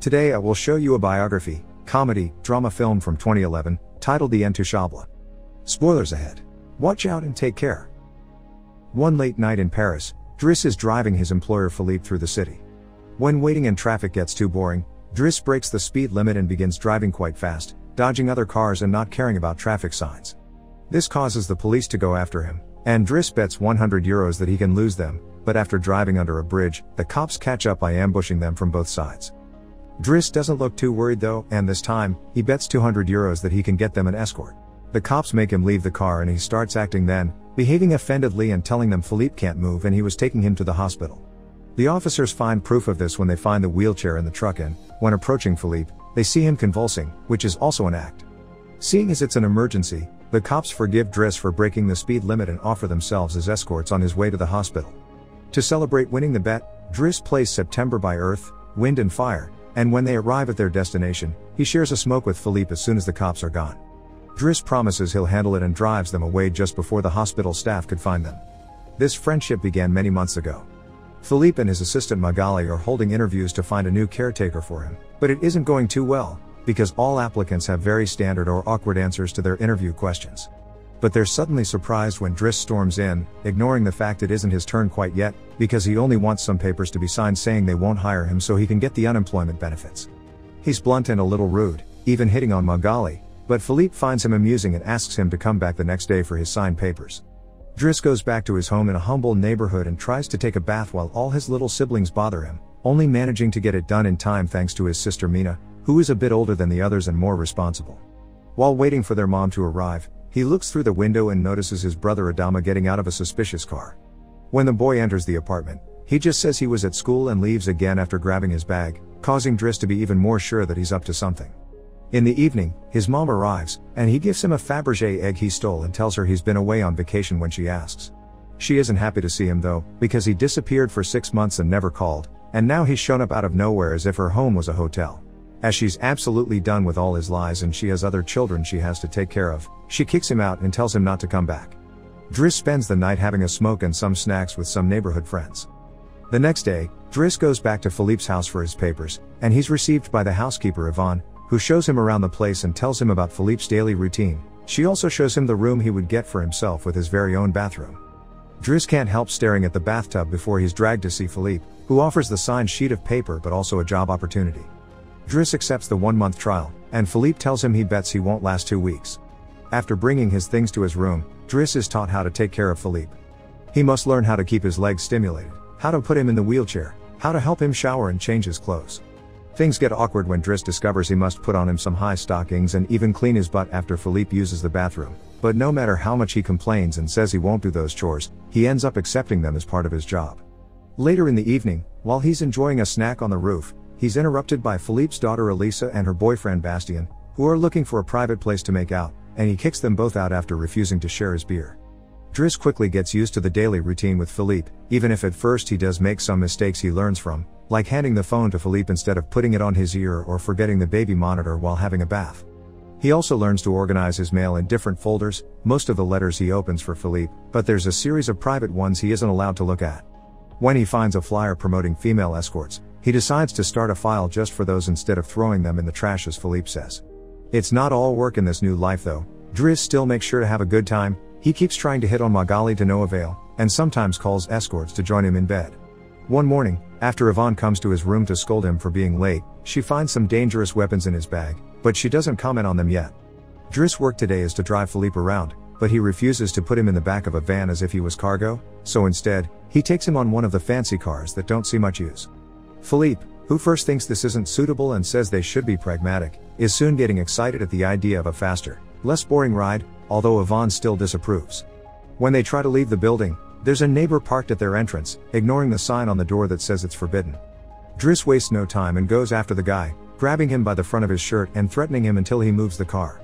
Today I will show you a biography, comedy, drama film from 2011, titled The Intouchable. Spoilers ahead. Watch out and take care. One late night in Paris, Driss is driving his employer Philippe through the city. When waiting in traffic gets too boring, Driss breaks the speed limit and begins driving quite fast, dodging other cars and not caring about traffic signs. This causes the police to go after him, and Driss bets €100 that he can lose them, but after driving under a bridge, the cops catch up by ambushing them from both sides. Driss doesn't look too worried though, and this time, he bets €200 that he can get them an escort. The cops make him leave the car and he starts acting then, behaving offendedly and telling them Philippe can't move and he was taking him to the hospital. The officers find proof of this when they find the wheelchair in the truck and, when approaching Philippe, they see him convulsing, which is also an act. Seeing as it's an emergency, the cops forgive Driss for breaking the speed limit and offer themselves as escorts on his way to the hospital. To celebrate winning the bet, Driss plays September by Earth, Wind and Fire, and when they arrive at their destination, he shares a smoke with Philippe as soon as the cops are gone. Driss promises he'll handle it and drives them away just before the hospital staff could find them. This friendship began many months ago. Philippe and his assistant Magalie are holding interviews to find a new caretaker for him, but it isn't going too well, because all applicants have very standard or awkward answers to their interview questions. But they're suddenly surprised when Driss storms in, ignoring the fact it isn't his turn quite yet, because he only wants some papers to be signed saying they won't hire him so he can get the unemployment benefits. He's blunt and a little rude, even hitting on Magalie, but Philippe finds him amusing and asks him to come back the next day for his signed papers. Driss goes back to his home in a humble neighborhood and tries to take a bath while all his little siblings bother him, only managing to get it done in time thanks to his sister Mina, who is a bit older than the others and more responsible. While waiting for their mom to arrive, he looks through the window and notices his brother Adama getting out of a suspicious car. When the boy enters the apartment, he just says he was at school and leaves again after grabbing his bag, causing Driss to be even more sure that he's up to something. In the evening, his mom arrives, and he gives him a Fabergé egg he stole and tells her he's been away on vacation when she asks. She isn't happy to see him though, because he disappeared for 6 months and never called, and now he's shown up out of nowhere as if her home was a hotel. As she's absolutely done with all his lies and she has other children she has to take care of, she kicks him out and tells him not to come back. Driss spends the night having a smoke and some snacks with some neighborhood friends. The next day, Driss goes back to Philippe's house for his papers, and he's received by the housekeeper Yvonne, who shows him around the place and tells him about Philippe's daily routine. She also shows him the room he would get for himself with his very own bathroom. Driss can't help staring at the bathtub before he's dragged to see Philippe, who offers the signed sheet of paper but also a job opportunity. Driss accepts the 1-month trial, and Philippe tells him he bets he won't last 2 weeks. After bringing his things to his room, Driss is taught how to take care of Philippe. He must learn how to keep his legs stimulated, how to put him in the wheelchair, how to help him shower and change his clothes. Things get awkward when Driss discovers he must put on him some high stockings and even clean his butt after Philippe uses the bathroom, but no matter how much he complains and says he won't do those chores, he ends up accepting them as part of his job. Later in the evening, while he's enjoying a snack on the roof, he's interrupted by Philippe's daughter Elisa and her boyfriend Bastien, who are looking for a private place to make out, and he kicks them both out after refusing to share his beer. Driss quickly gets used to the daily routine with Philippe, even if at first he does make some mistakes he learns from, like handing the phone to Philippe instead of putting it on his ear or forgetting the baby monitor while having a bath. He also learns to organize his mail in different folders, most of the letters he opens for Philippe, but there's a series of private ones he isn't allowed to look at. When he finds a flyer promoting female escorts, he decides to start a file just for those instead of throwing them in the trash as Philippe says. It's not all work in this new life though. Driss still makes sure to have a good time. He keeps trying to hit on Magalie to no avail, and sometimes calls escorts to join him in bed. One morning, after Yvonne comes to his room to scold him for being late, she finds some dangerous weapons in his bag, but she doesn't comment on them yet. Driss' work today is to drive Philippe around, but he refuses to put him in the back of a van as if he was cargo, so instead, he takes him on one of the fancy cars that don't see much use. Philippe, who first thinks this isn't suitable and says they should be pragmatic, is soon getting excited at the idea of a faster, less boring ride, although Yvonne still disapproves. When they try to leave the building, there's a neighbor parked at their entrance, ignoring the sign on the door that says it's forbidden. Driss wastes no time and goes after the guy, grabbing him by the front of his shirt and threatening him until he moves the car.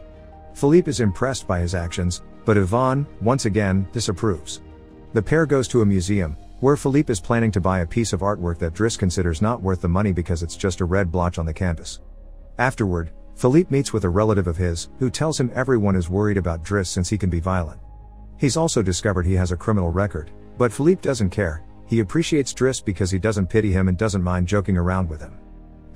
Philippe is impressed by his actions, but Yvonne, once again, disapproves. The pair goes to a museum, where Philippe is planning to buy a piece of artwork that Driss considers not worth the money because it's just a red blotch on the canvas. Afterward, Philippe meets with a relative of his, who tells him everyone is worried about Driss since he can be violent. He's also discovered he has a criminal record, but Philippe doesn't care. He appreciates Driss because he doesn't pity him and doesn't mind joking around with him.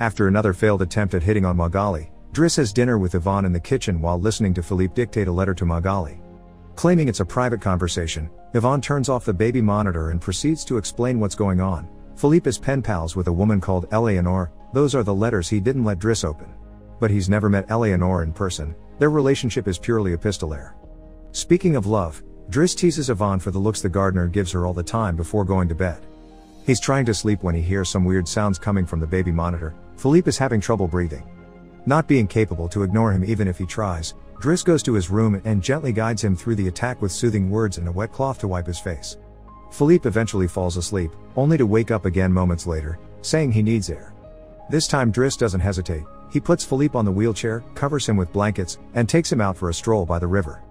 After another failed attempt at hitting on Magalie, Driss has dinner with Yvonne in the kitchen while listening to Philippe dictate a letter to Magalie. Claiming it's a private conversation, Yvonne turns off the baby monitor and proceeds to explain what's going on. Philippe is pen pals with a woman called Eleanor. Those are the letters he didn't let Driss open. But he's never met Eleanor in person. Their relationship is purely epistolary. Speaking of love, Driss teases Yvonne for the looks the gardener gives her all the time before going to bed. He's trying to sleep when he hears some weird sounds coming from the baby monitor. Philippe is having trouble breathing. Not being capable to ignore him even if he tries, Driss goes to his room and gently guides him through the attack with soothing words and a wet cloth to wipe his face. Philippe eventually falls asleep, only to wake up again moments later, saying he needs air. This time Driss doesn't hesitate. He puts Philippe on the wheelchair, covers him with blankets, and takes him out for a stroll by the river.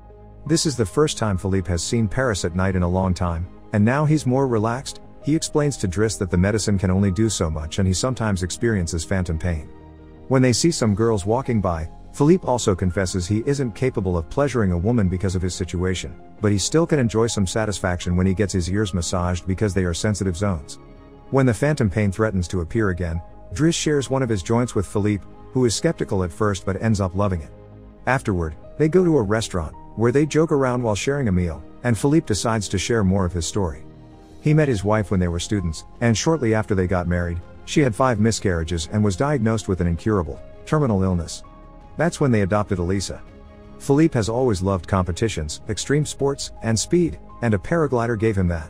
This is the first time Philippe has seen Paris at night in a long time, and now he's more relaxed. He explains to Driss that the medicine can only do so much and he sometimes experiences phantom pain. When they see some girls walking by, Philippe also confesses he isn't capable of pleasuring a woman because of his situation, but he still can enjoy some satisfaction when he gets his ears massaged because they are sensitive zones. When the phantom pain threatens to appear again, Driss shares one of his joints with Philippe, who is skeptical at first but ends up loving it. Afterward, they go to a restaurant, where they joke around while sharing a meal, and Philippe decides to share more of his story. He met his wife when they were students, and shortly after they got married, she had 5 miscarriages and was diagnosed with an incurable, terminal illness. That's when they adopted Elisa. Philippe has always loved competitions, extreme sports, and speed, and a paraglider gave him that.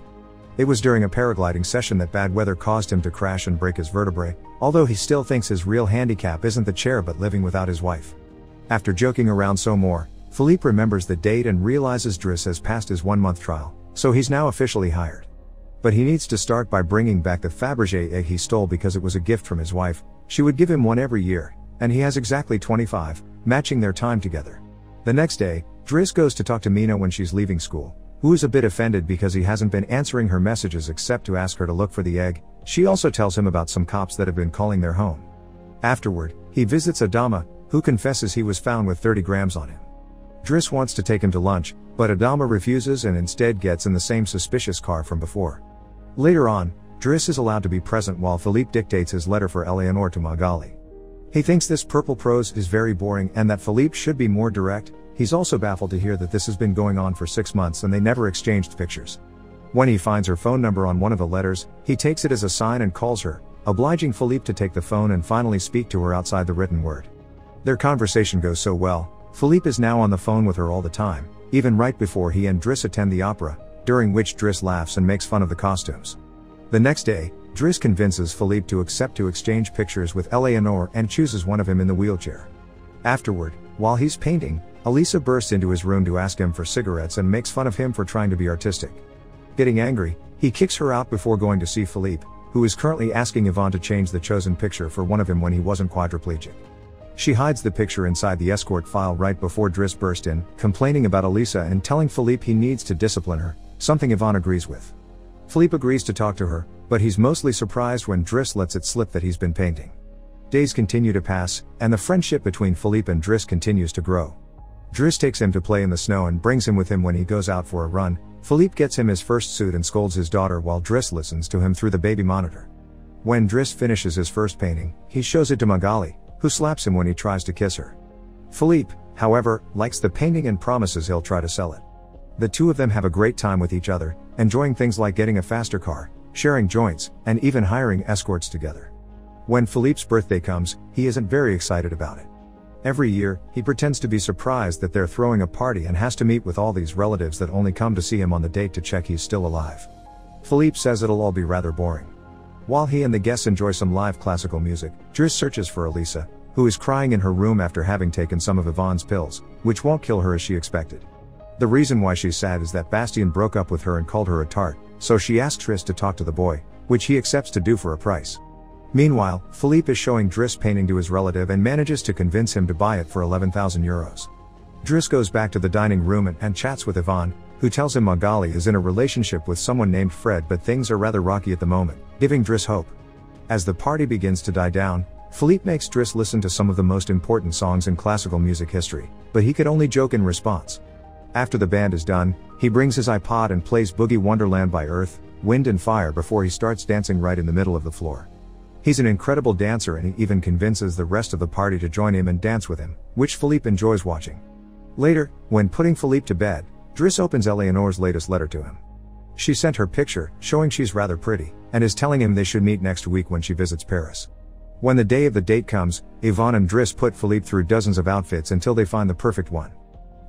It was during a paragliding session that bad weather caused him to crash and break his vertebrae, although he still thinks his real handicap isn't the chair but living without his wife. After joking around some more, Philippe remembers the date and realizes Driss has passed his 1-month trial, so he's now officially hired. But he needs to start by bringing back the Fabergé egg he stole because it was a gift from his wife. She would give him one every year, and he has exactly 25, matching their time together. The next day, Driss goes to talk to Mina when she's leaving school, who is a bit offended because he hasn't been answering her messages except to ask her to look for the egg. She also tells him about some cops that have been calling their home. Afterward, he visits Adama, who confesses he was found with 30 grams on him. Driss wants to take him to lunch, but Adama refuses and instead gets in the same suspicious car from before. Later on, Driss is allowed to be present while Philippe dictates his letter for Eleanor to Magalie. He thinks this purple prose is very boring and that Philippe should be more direct. He's also baffled to hear that this has been going on for 6 months and they never exchanged pictures. When he finds her phone number on one of the letters, he takes it as a sign and calls her, obliging Philippe to take the phone and finally speak to her outside the written word. Their conversation goes so well, Philippe is now on the phone with her all the time, even right before he and Driss attend the opera, during which Driss laughs and makes fun of the costumes. The next day, Driss convinces Philippe to accept to exchange pictures with Eleanor and chooses one of him in the wheelchair. Afterward, while he's painting, Elisa bursts into his room to ask him for cigarettes and makes fun of him for trying to be artistic. Getting angry, he kicks her out before going to see Philippe, who is currently asking Yvonne to change the chosen picture for one of him when he wasn't quadriplegic. She hides the picture inside the escort file right before Driss burst in, complaining about Elisa and telling Philippe he needs to discipline her, something Yvonne agrees with. Philippe agrees to talk to her, but he's mostly surprised when Driss lets it slip that he's been painting. Days continue to pass, and the friendship between Philippe and Driss continues to grow. Driss takes him to play in the snow and brings him with him when he goes out for a run. Philippe gets him his first suit and scolds his daughter while Driss listens to him through the baby monitor. When Driss finishes his first painting, he shows it to Magalie, who slaps him when he tries to kiss her. Philippe, however, likes the painting and promises he'll try to sell it. The two of them have a great time with each other, enjoying things like getting a faster car, sharing joints, and even hiring escorts together. When Philippe's birthday comes, he isn't very excited about it. Every year, he pretends to be surprised that they're throwing a party and has to meet with all these relatives that only come to see him on the date to check he's still alive. Philippe says it'll all be rather boring. While he and the guests enjoy some live classical music, Driss searches for Elisa, who is crying in her room after having taken some of Yvonne's pills, which won't kill her as she expected. The reason why she's sad is that Bastien broke up with her and called her a tart, so she asks Driss to talk to the boy, which he accepts to do for a price. Meanwhile, Philippe is showing Driss painting to his relative and manages to convince him to buy it for 11,000 euros. Driss goes back to the dining room and chats with Yvonne, who tells him Magalie is in a relationship with someone named Fred, but things are rather rocky at the moment, giving Driss hope. As the party begins to die down, Philippe makes Driss listen to some of the most important songs in classical music history, but he could only joke in response. After the band is done, he brings his iPod and plays Boogie Wonderland by Earth, Wind and Fire before he starts dancing right in the middle of the floor. He's an incredible dancer and he even convinces the rest of the party to join him and dance with him, which Philippe enjoys watching. Later, when putting Philippe to bed, Driss opens Eleanor's latest letter to him. She sent her picture, showing she's rather pretty, and is telling him they should meet next week when she visits Paris. When the day of the date comes, Yvonne and Driss put Philippe through dozens of outfits until they find the perfect one.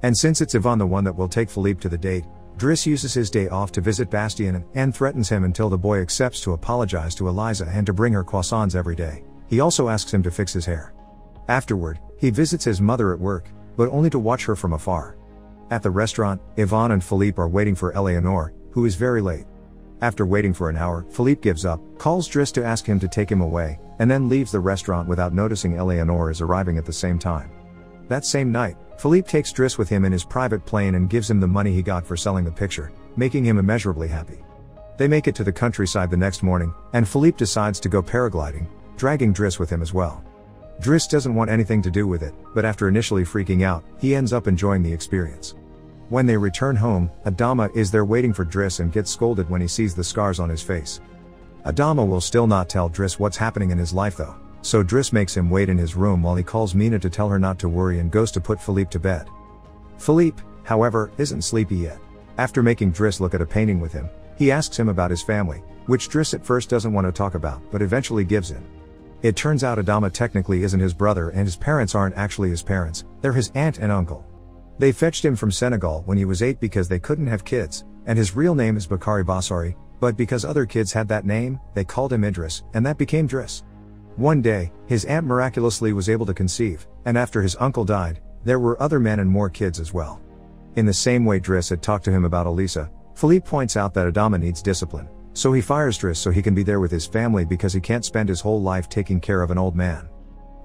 And since it's Yvonne the one that will take Philippe to the date, Driss uses his day off to visit Bastien and threatens him until the boy accepts to apologize to Eliza and to bring her croissants every day. He also asks him to fix his hair. Afterward, he visits his mother at work, but only to watch her from afar. At the restaurant, Yvonne and Philippe are waiting for Eleanor, who is very late. After waiting for an hour, Philippe gives up, calls Driss to ask him to take him away, and then leaves the restaurant without noticing Eleanor is arriving at the same time. That same night, Philippe takes Driss with him in his private plane and gives him the money he got for selling the picture, making him immeasurably happy. They make it to the countryside the next morning, and Philippe decides to go paragliding, dragging Driss with him as well. Driss doesn't want anything to do with it, but after initially freaking out, he ends up enjoying the experience. When they return home, Adama is there waiting for Driss and gets scolded when he sees the scars on his face. Adama will still not tell Driss what's happening in his life though, so Driss makes him wait in his room while he calls Mina to tell her not to worry and goes to put Philippe to bed. Philippe, however, isn't sleepy yet. After making Driss look at a painting with him, he asks him about his family, which Driss at first doesn't want to talk about but eventually gives in. It turns out Adama technically isn't his brother and his parents aren't actually his parents, they're his aunt and uncle. They fetched him from Senegal when he was 8 because they couldn't have kids, and his real name is Bakari Bassari, but because other kids had that name, they called him Idris, and that became Driss. One day, his aunt miraculously was able to conceive, and after his uncle died, there were other men and more kids as well. In the same way Driss had talked to him about Elisa, Philippe points out that Adama needs discipline, so he fires Driss so he can be there with his family because he can't spend his whole life taking care of an old man.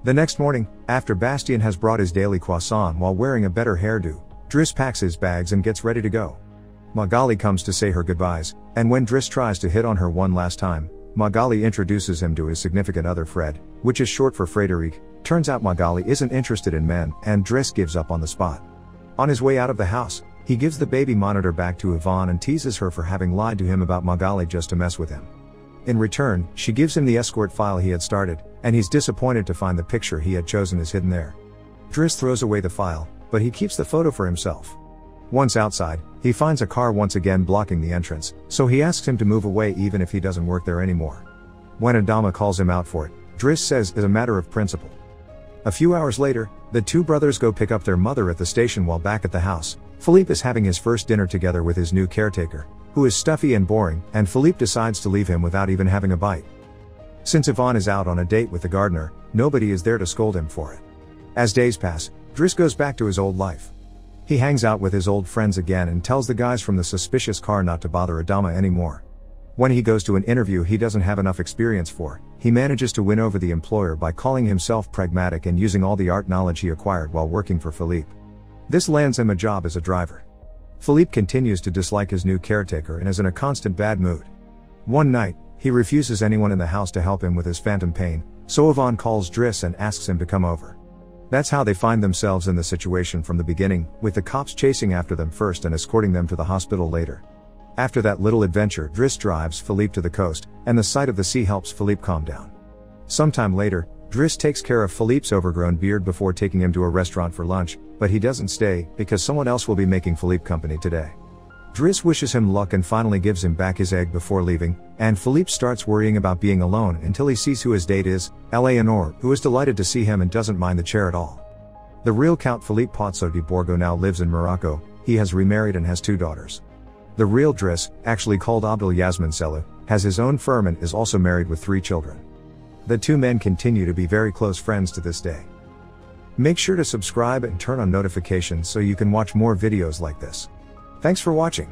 The next morning, after Bastien has brought his daily croissant while wearing a better hairdo, Driss packs his bags and gets ready to go. Magalie comes to say her goodbyes, and when Driss tries to hit on her one last time, Magalie introduces him to his significant other Fred, which is short for Frédéric. Turns out Magalie isn't interested in men, and Driss gives up on the spot. On his way out of the house, he gives the baby monitor back to Yvonne and teases her for having lied to him about Magalie just to mess with him. In return, she gives him the escort file he had started, and he's disappointed to find the picture he had chosen is hidden there. Driss throws away the file, but he keeps the photo for himself. Once outside, he finds a car once again blocking the entrance, so he asks him to move away even if he doesn't work there anymore. When Adama calls him out for it, Driss says it's a matter of principle. A few hours later, the two brothers go pick up their mother at the station while back at the house. Philippe is having his first dinner together with his new caretaker, who is stuffy and boring, and Philippe decides to leave him without even having a bite. Since Yvonne is out on a date with the gardener, nobody is there to scold him for it. As days pass, Driss goes back to his old life. He hangs out with his old friends again and tells the guys from the suspicious car not to bother Adama anymore. When he goes to an interview he doesn't have enough experience for, he manages to win over the employer by calling himself pragmatic and using all the art knowledge he acquired while working for Philippe. This lands him a job as a driver. Philippe continues to dislike his new caretaker and is in a constant bad mood. One night, he refuses anyone in the house to help him with his phantom pain, so Yvonne calls Driss and asks him to come over. That's how they find themselves in the situation from the beginning, with the cops chasing after them first and escorting them to the hospital later. After that little adventure, Driss drives Philippe to the coast, and the sight of the sea helps Philippe calm down. Sometime later, Driss takes care of Philippe's overgrown beard before taking him to a restaurant for lunch, but he doesn't stay, because someone else will be making Philippe company today. Driss wishes him luck and finally gives him back his egg before leaving, and Philippe starts worrying about being alone until he sees who his date is, Eleanor, who is delighted to see him and doesn't mind the chair at all. The real Count Philippe Pozzo di Borgo now lives in Morocco. He has remarried and has 2 daughters. The real Driss, actually called Abdel Yasmin Selou, has his own firm and is also married with 3 children. The 2 men continue to be very close friends to this day. Make sure to subscribe and turn on notifications so you can watch more videos like this. Thanks for watching.